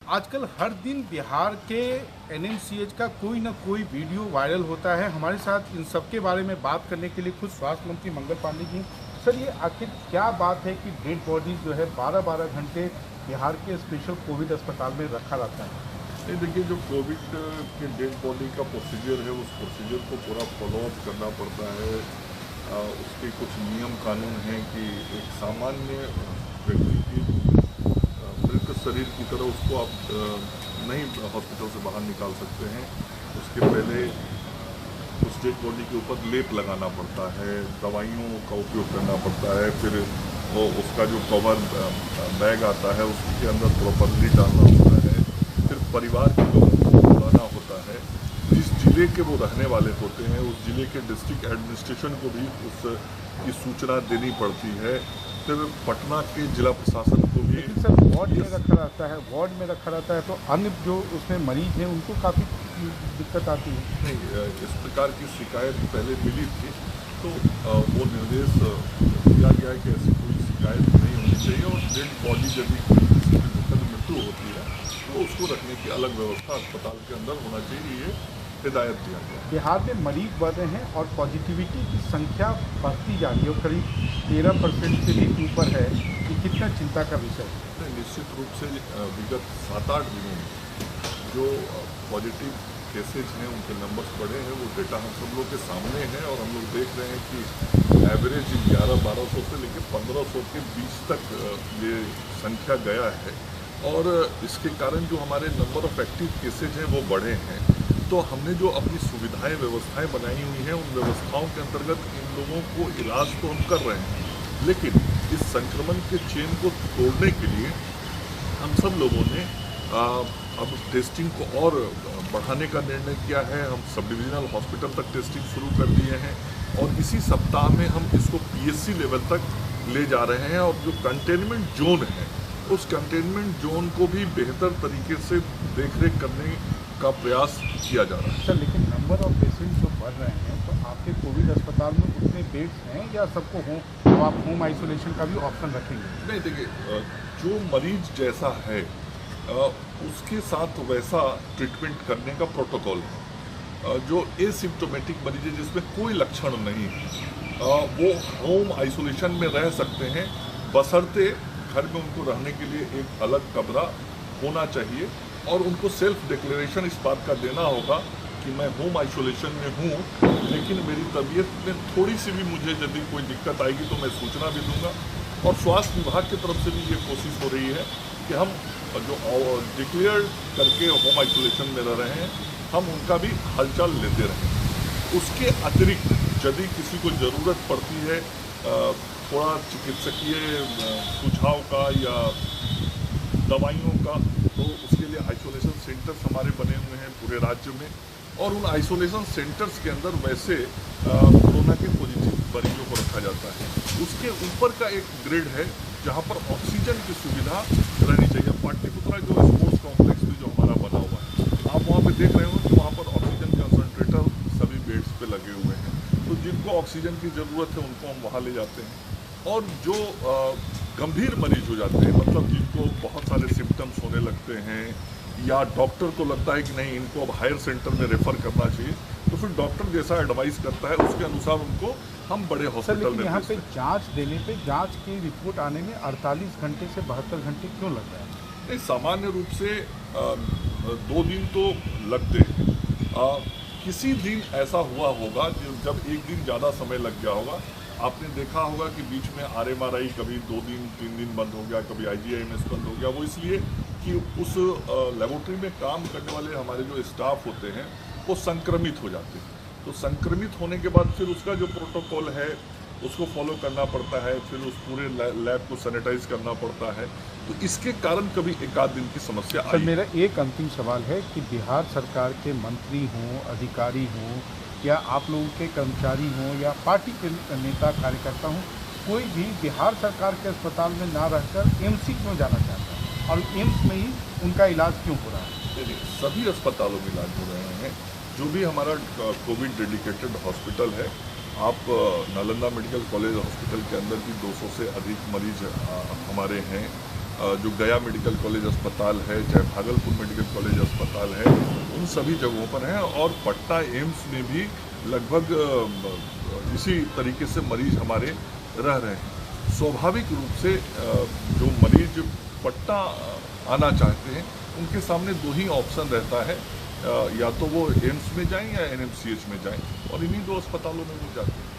आजकल हर दिन बिहार के एनएमसीएच का कोई ना कोई वीडियो वायरल होता है। हमारे साथ इन सब के बारे में बात करने के लिए खुद स्वास्थ्य मंत्री मंगल पांडे जी। सर, ये आखिर क्या बात है कि डेड बॉडी जो है 12-12 घंटे बिहार के स्पेशल कोविड अस्पताल में रखा रहता है? नहीं, देखिए, जो कोविड के डेड बॉडी का प्रोसीजर है, उस प्रोसीजर को पूरा फॉलोअप करना पड़ता है। उसके कुछ नियम कानून हैं कि एक सामान्य व्यक्ति की मृत शरीर की तरह उसको आप नहीं हॉस्पिटल से बाहर निकाल सकते हैं। उसके पहले उस डेड बॉडी के ऊपर लेप लगाना पड़ता है, दवाइयों का उपयोग करना पड़ता है, फिर वो उसका जो कवर बैग आता है उसके अंदर प्रॉपरली डालना होता है, फिर परिवार के लोगों को बुलाना होता है। जिस जिले के वो रहने वाले होते हैं उस जिले के डिस्ट्रिक्ट एडमिनिस्ट्रेशन को भी उसकी सूचना देनी पड़ती है, फिर पटना के जिला प्रशासन को भी। लेकिन सर, वार्ड में रखा रहता है, वार्ड में रखा रहता है, तो अन्य जो उसमें मरीज हैं उनको काफ़ी दिक्कत आती है। नहीं, इस प्रकार की शिकायत पहले मिली थी, तो वो निर्देश दिया गया है कि ऐसी कोई शिकायत नहीं होनी चाहिए, और डेड बॉडी यदि किसी की दुखद मृत्यु होती है तो उसको रखने की अलग व्यवस्था अस्पताल के अंदर होना चाहिए, ये हिदायत दिया गया। बिहार में मरीज बढ़ रहे हैं और पॉजिटिविटी की संख्या बढ़ती जा रही है और करीब 13% से भी ऊपर है। ये कितना चिंता का विषय है? निश्चित रूप से विगत 7-8 दिनों में जो पॉजिटिव केसेज हैं उनके नंबर्स बढ़े हैं, वो डेटा हम सब लोग के सामने है, और हम लोग देख रहे हैं कि एवरेज 1100-1200 से लेकर 1500 के बीच तक ये संख्या गया है। और इसके कारण जो हमारे नंबर ऑफ एक्टिव केसेज हैं वो बढ़े हैं। तो हमने जो अपनी सुविधाएं व्यवस्थाएं बनाई हुई हैं, उन व्यवस्थाओं के अंतर्गत इन लोगों को इलाज तो हम कर रहे हैं, लेकिन इस संक्रमण के चेन को तोड़ने के लिए हम सब लोगों ने अब टेस्टिंग को और बढ़ाने का निर्णय किया है। हम सब डिविजनल हॉस्पिटल तक टेस्टिंग शुरू कर दिए हैं, और इसी सप्ताह में हम इसको पीएससी लेवल तक ले जा रहे हैं। और जो कंटेनमेंट जोन है, उस कंटेनमेंट जोन को भी बेहतर तरीके से देखरेख करने का प्रयास किया जा रहा है। सर, लेकिन नंबर ऑफ पेशेंट जो बढ़ रहे हैं, तो आपके कोविड अस्पताल में उतने बेड्स हैं या सबको तो आप होम आइसोलेशन का भी ऑप्शन रखेंगे? नहीं, देखिए, जो मरीज जैसा है उसके साथ वैसा ट्रीटमेंट करने का प्रोटोकॉल है। जो एसिम्प्टोमेटिक मरीज है, जिसमें कोई लक्षण नहीं है, वो होम आइसोलेशन में रह सकते हैं, बशर्ते घर में उनको रहने के लिए एक अलग कमरा होना चाहिए, और उनको सेल्फ डिक्लेरेशन इस बात का देना होगा कि मैं होम आइसोलेशन में हूँ, लेकिन मेरी तबीयत में थोड़ी सी भी मुझे यदि कोई दिक्कत आएगी तो मैं सूचना भी दूंगा। और स्वास्थ्य विभाग की तरफ से भी ये कोशिश हो रही है कि हम जो डिक्लेयर करके होम आइसोलेशन में रह रहे हैं, हम उनका भी हालचाल लेते रहें। उसके अतिरिक्त यदि किसी को ज़रूरत पड़ती है थोड़ा चिकित्सकीय सुझाव का या दवाइयों का, तो उसके लिए आइसोलेशन सेंटर्स हमारे बने हुए हैं पूरे राज्य में, और उन आइसोलेशन सेंटर्स के अंदर वैसे कोरोना के पॉजिटिव मरीजों को रखा जाता है। उसके ऊपर का एक ग्रिड है जहां पर ऑक्सीजन की सुविधा रहनी चाहिए। पाटलिपुत्रा जो स्पोर्ट्स कॉम्प्लेक्स भी जो हमारा बना हुआ है, आप वहाँ पे देख रहे हो कि वहाँ पर ऑक्सीजन कंसनट्रेटर सभी बेड्स पे लगे हुए हैं। तो जिनको ऑक्सीजन की ज़रूरत है उनको हम वहाँ ले जाते हैं, और जो गंभीर मरीज हो जाते हैं, मतलब जिनको बहुत सारे सिम्टम्स होने लगते हैं, या डॉक्टर को लगता है कि नहीं, इनको अब हायर सेंटर में रेफर करना चाहिए, तो फिर डॉक्टर जैसा एडवाइस करता है उसके अनुसार उनको हम बड़े हॉस्पिटल में यहाँ पे जांच देने पे, जांच की रिपोर्ट आने में 48 घंटे से 72 घंटे क्यों लग रहा है? नहीं, सामान्य रूप से 2 दिन तो लगते हैं। किसी दिन ऐसा हुआ होगा जब एक दिन ज़्यादा समय लग गया होगा। आपने देखा होगा कि बीच में RMRI कभी 2 दिन 3 दिन बंद हो गया, कभी IGIMS बंद हो गया। वो इसलिए कि उस लेबोरेटरी में काम करने वाले हमारे जो स्टाफ होते हैं वो संक्रमित हो जाते हैं। तो संक्रमित होने के बाद फिर उसका जो प्रोटोकॉल है उसको फॉलो करना पड़ता है, फिर उस पूरे लैब को सैनिटाइज करना पड़ता है। तो इसके कारण कभी एक आध दिन की समस्या आई। मेरा एक अंतिम सवाल है कि बिहार सरकार के मंत्री हों, अधिकारी हों, या आप लोगों के कर्मचारी हों, या पार्टी के नेता कार्यकर्ता हों, कोई भी बिहार सरकार के अस्पताल में ना रहकर एम्स क्यों जाना चाहता है, और एम्स में ही उनका इलाज क्यों हो रहा है? सभी अस्पतालों में इलाज हो रहे हैं। जो भी हमारा कोविड डेडिकेटेड हॉस्पिटल है, आप नालंदा मेडिकल कॉलेज हॉस्पिटल के अंदर भी 200 से अधिक मरीज हमारे हैं। जो गया मेडिकल कॉलेज अस्पताल है, चाहे भागलपुर मेडिकल कॉलेज अस्पताल है, उन सभी जगहों पर हैं। और पटना एम्स में भी लगभग इसी तरीके से मरीज हमारे रह रहे हैं। स्वाभाविक रूप से जो मरीज पटना आना चाहते हैं उनके सामने दो ही ऑप्शन रहता है, या तो वो एम्स में जाएं या एनएमसीएच में जाएं, और इन्हीं दो अस्पतालों में वो जाते हैं।